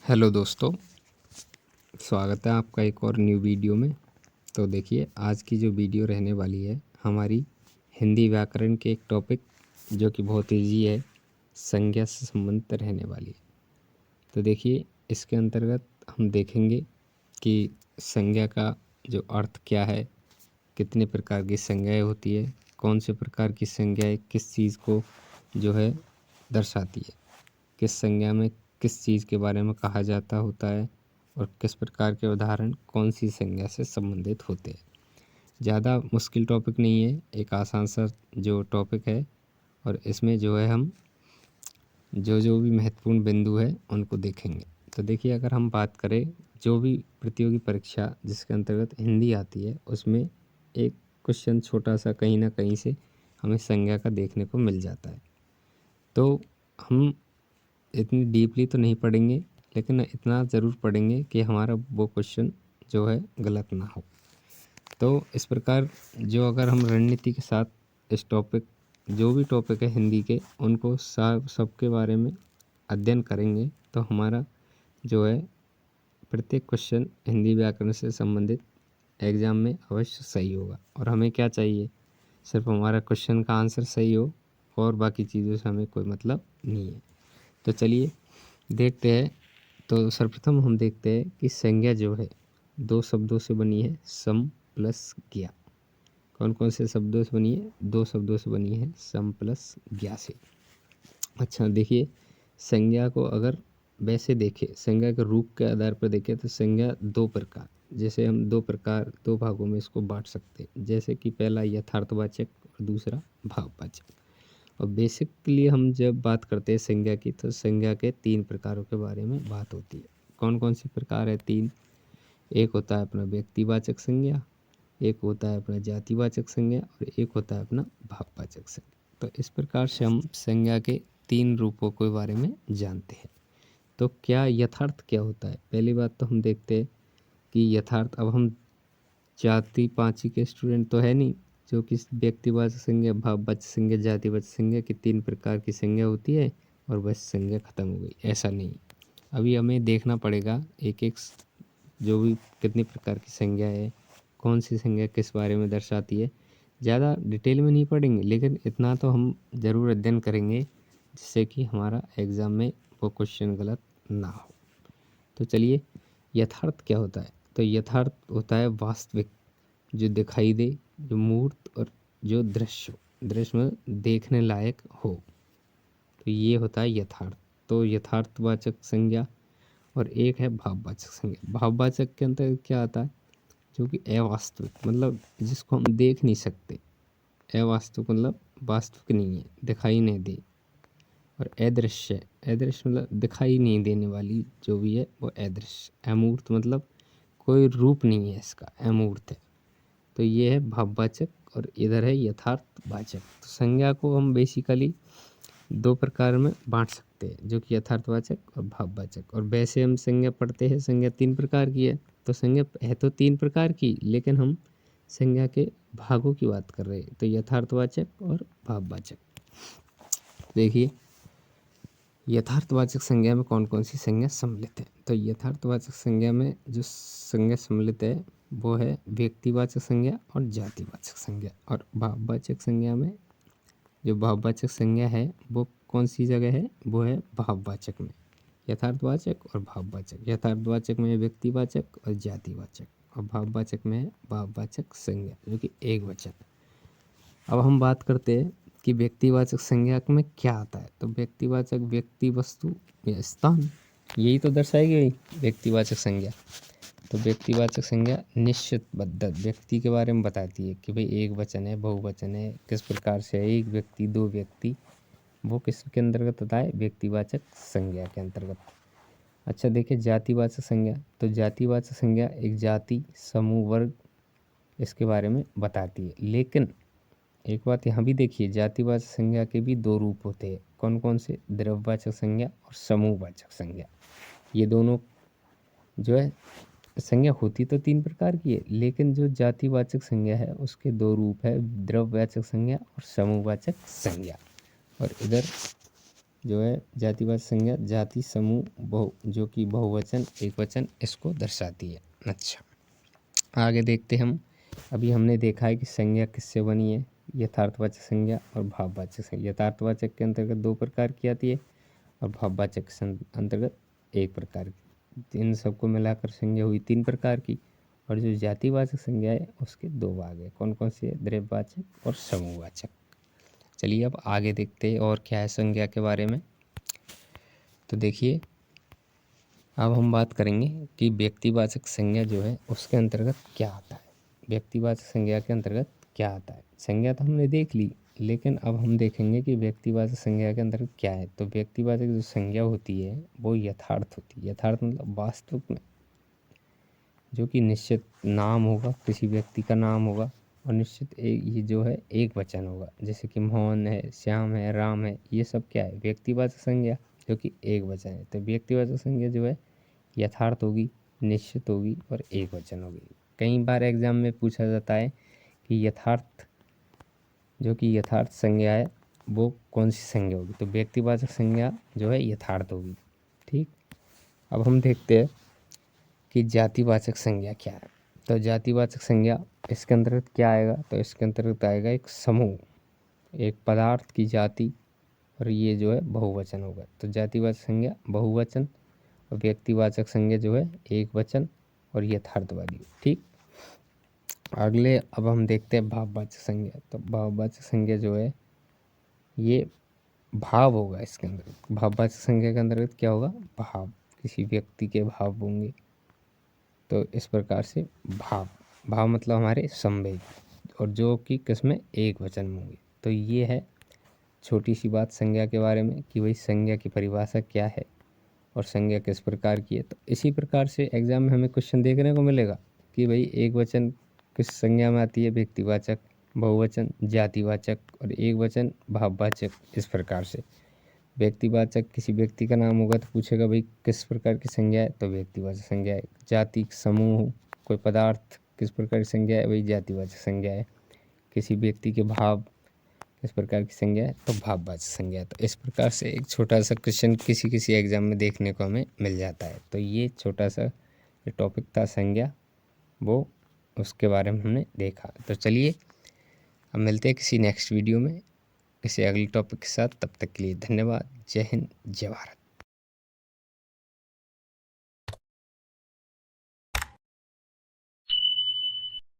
Hello दोस्तों, स्वागत है आपका एक और न्यू वीडियो में। तो देखिए, आज की जो वीडियो रहने वाली है हमारी हिंदी व्याकरण के एक टॉपिक जो कि बहुत इजी है, संज्ञा से संबंधित रहने वाली है। तो देखिए, इसके अंतर्गत हम देखेंगे कि संज्ञा का जो अर्थ क्या है, कितने प्रकार की संज्ञाएँ होती है, कौन से प्रकार की संज्ञाएँ किस चीज़ को जो है दर्शाती है, किस संज्ञा में किस चीज़ के बारे में कहा जाता होता है और किस प्रकार के उदाहरण कौन सी संज्ञा से संबंधित होते हैं। ज़्यादा मुश्किल टॉपिक नहीं है, एक आसान सा जो टॉपिक है और इसमें जो है हम जो भी महत्वपूर्ण बिंदु है उनको देखेंगे। तो देखिए, अगर हम बात करें जो भी प्रतियोगी परीक्षा जिसके अंतर्गत हिंदी आती है उसमें एक क्वेश्चन छोटा सा कहीं ना कहीं से हमें संज्ञा का देखने को मिल जाता है। तो हम इतनी डीपली तो नहीं पढ़ेंगे, लेकिन इतना ज़रूर पढ़ेंगे कि हमारा वो क्वेश्चन जो है गलत ना हो। तो इस प्रकार जो अगर हम रणनीति के साथ इस टॉपिक जो भी टॉपिक है हिंदी के उनको सबके बारे में अध्ययन करेंगे तो हमारा जो है प्रत्येक क्वेश्चन हिंदी व्याकरण से संबंधित एग्ज़ाम में अवश्य सही होगा। और हमें क्या चाहिए, सिर्फ हमारा क्वेश्चन का आंसर सही हो और बाकी चीज़ों से हमें कोई मतलब नहीं है। तो चलिए देखते हैं। तो सर्वप्रथम हम देखते हैं कि संज्ञा जो है दो शब्दों से बनी है, सम प्लस ज्ञा। कौन कौन से शब्दों से बनी है? दो शब्दों से बनी है, सम प्लस ज्ञा से। अच्छा देखिए, संज्ञा को अगर वैसे देखें, संज्ञा के रूप के आधार पर देखें तो संज्ञा दो प्रकार, जैसे हम दो भागों में इसको बांट सकते हैं। जैसे कि पहला यथार्थवाचक और दूसरा भाववाचक। और बेसिकली हम जब बात करते हैं संज्ञा की तो संज्ञा के तीन प्रकारों के बारे में बात होती है। कौन कौन से प्रकार है? तीन। एक होता है अपना व्यक्तिवाचक संज्ञा, एक होता है अपना जातिवाचक संज्ञा और एक होता है अपना भाववाचक संज्ञा। तो इस प्रकार से हम संज्ञा के तीन रूपों के बारे में जानते हैं। तो क्या यथार्थ क्या होता है? पहली बात तो हम देखते हैं कि यथार्थ, अब हम जाति पांचवी के स्टूडेंट तो है नहीं जो कि व्यक्तिवाचक संज्ञा, भाववाचक संज्ञा, जातिवाचक संज्ञा की तीन प्रकार की संज्ञा होती है और बस संज्ञा खत्म हो गई, ऐसा नहीं। अभी हमें देखना पड़ेगा एक एक जो भी कितनी प्रकार की संज्ञा है, कौन सी संज्ञा किस बारे में दर्शाती है। ज़्यादा डिटेल में नहीं पढ़ेंगे, लेकिन इतना तो हम ज़रूर अध्ययन करेंगे जिससे कि हमारा एग्ज़ाम में वो क्वेश्चन गलत ना हो। तो चलिए, यथार्थ क्या होता है? तो यथार्थ होता है वास्तविक, जो दिखाई दे, जो मूर्त और जो दृश्य हो, दृश्य में देखने लायक हो, तो ये होता है यथार्थ। तो यथार्थवाचक संज्ञा। और एक है भाववाचक संज्ञा। भाववाचक के अंतर्गत क्या आता है? जो कि अवास्तविक, मतलब जिसको हम देख नहीं सकते। अवास्तविक मतलब वास्तविक नहीं है, दिखाई नहीं दे। और अदृश्य, अदृश्य मतलब दिखाई नहीं देने वाली जो भी है वो अदृश्य। अमूर्त मतलब कोई रूप नहीं है इसका, अमूर्त है। तो ये है भाववाचक और इधर है यथार्थवाचक। तो संज्ञा को हम बेसिकली दो प्रकार में बांट सकते हैं, जो कि यथार्थवाचक और भाववाचक। और वैसे हम संज्ञा पढ़ते हैं, संज्ञा तीन प्रकार की है। तो संज्ञा है तो तीन प्रकार की, लेकिन हम संज्ञा के भागों की बात कर रहे हैं, तो यथार्थवाचक और भाववाचक। देखिए, यथार्थवाचक संज्ञा में कौन कौन सी संज्ञा सम्मिलित है? तो यथार्थवाचक संज्ञा में जो संज्ञा सम्मिलित है वो है व्यक्तिवाचक संज्ञा और जातिवाचक संज्ञा। और भाववाचक संज्ञा में जो भाववाचक संज्ञा है वो कौन सी जगह है? वो है भाववाचक में। यथार्थवाचक और भाववाचक, यथार्थवाचक में व्यक्तिवाचक और जातिवाचक, और भाववाचक में है भाववाचक संज्ञा जो कि एक वचन। अब हम बात करते हैं कि व्यक्तिवाचक संज्ञा में क्या आता है। तो व्यक्तिवाचक व्यक्ति, वस्तु या स्थान, यही तो दर्शाएगी भाई व्यक्तिवाचक संज्ञा। तो व्यक्तिवाचक संज्ञा निश्चित बद्ध व्यक्ति के बारे में बताती है कि भाई एक वचन है, बहुवचन है, किस प्रकार से है, एक व्यक्ति, दो व्यक्ति, वो किसके अंतर्गत आता है? व्यक्तिवाचक संज्ञा के अंतर्गत। अच्छा देखिए, जातिवाचक संज्ञा। तो जातिवाचक संज्ञा एक जाति, समूह, वर्ग, इसके बारे में बताती है। लेकिन एक बात यहाँ भी देखिए, जातिवाचक संज्ञा के भी दो रूप होते हैं। कौन कौन से? द्रव्यवाचक संज्ञा और समूहवाचक संज्ञा। ये दोनों जो है संज्ञा होती तो तीन प्रकार की है, लेकिन जो जातिवाचक संज्ञा है उसके दो रूप है, द्रव्यवाचक संज्ञा और समूहवाचक संज्ञा। और इधर जो है जातिवाचक संज्ञा जाति समूह बहु जो कि बहुवचन एकवचन इसको दर्शाती है। अच्छा, आगे देखते हम। अभी हमने देखा है कि संज्ञा किससे बनी है, यथार्थवाचक संज्ञा और भाववाचक संज्ञा। यथार्थवाचक के अंतर्गत 2 प्रकार की आती है और भाववाचक के अंतर्गत 1 प्रकार की। इन सबको मिलाकर संज्ञा हुई 3 प्रकार की। और जो जातिवाचक संज्ञा है उसके 2 भाग है। कौन कौन से? द्रव्यवाचक और समूहवाचक। चलिए अब आगे देखते हैं और क्या है संज्ञा के बारे में। तो देखिए, अब हम बात करेंगे कि व्यक्तिवाचक संज्ञा जो है उसके अंतर्गत क्या आता है। व्यक्तिवाचक संज्ञा के अंतर्गत क्या आता है? संज्ञा तो हमने देख ली, लेकिन अब हम देखेंगे कि व्यक्तिवाचक संज्ञा के अंतर्गत क्या है। तो व्यक्तिवाचक जो संज्ञा होती है वो यथार्थ होती है। यथार्थ मतलब वास्तविक में, जो कि निश्चित नाम होगा, किसी व्यक्ति का नाम होगा और निश्चित ये जो है एक वचन होगा। जैसे कि मोहन है, श्याम है, राम है, ये सब क्या है? व्यक्तिवाचक संज्ञा जो कि एक वचन है। तो व्यक्तिवाचक संज्ञा जो है यथार्थ होगी, निश्चित होगी और एक वचन होगी। कई बार एग्जाम में पूछा जाता है कि यथार्थ जो कि यथार्थ संज्ञा है वो कौन सी संज्ञा होगी? तो व्यक्तिवाचक संज्ञा जो है यथार्थ होगी। ठीक, अब हम देखते हैं कि जातिवाचक संज्ञा क्या है। तो जातिवाचक संज्ञा इसके अंतर्गत क्या आएगा? तो इसके अंतर्गत आएगा एक समूह, एक पदार्थ की जाति, और ये जो है बहुवचन होगा। तो जातिवाचक संज्ञा बहुवचन और व्यक्तिवाचक संज्ञा जो है एक वचन और यथार्थवादी। ठीक, अगले अब हम देखते हैं भाववाचक संज्ञा। तो भाववाचक संज्ञा जो है ये भाव होगा इसके अंदर। भाववाचक संज्ञा के अंतर्गत क्या होगा? भाव, किसी व्यक्ति के भाव होंगे। तो इस प्रकार से भाव, भाव मतलब हमारे संवेग, और जो कि किसमें? एक वचन में होंगे। तो ये है छोटी सी बात संज्ञा के बारे में कि भाई संज्ञा की परिभाषा क्या है और संज्ञा किस प्रकार की है। तो इसी प्रकार से एग्जाम में हमें क्वेश्चन देखने को मिलेगा कि भाई एक वचन किस संज्ञा में आती है? व्यक्तिवाचक, बहुवचन जातिवाचक और एक वचन भाववाचक। इस प्रकार से व्यक्तिवाचक किसी व्यक्ति का नाम होगा तो पूछेगा भाई किस प्रकार की संज्ञा है? तो व्यक्तिवाचक संज्ञा है। जाति समूह, कोई पदार्थ किस प्रकार की संज्ञा है? वही जातिवाचक संज्ञा है। किसी व्यक्ति के भाव किस प्रकार की संज्ञा है? तो भाववाचक संज्ञा है। तो इस प्रकार से एक छोटा सा क्वेश्चन किसी किसी एग्जाम में देखने को हमें मिल जाता है। तो ये छोटा सा टॉपिक था संज्ञा, वो उसके बारे में हमने देखा। तो चलिए अब मिलते हैं किसी नेक्स्ट वीडियो में किसी अगले टॉपिक के साथ। तब तक के लिए धन्यवाद। जय हिंद, जय भारत।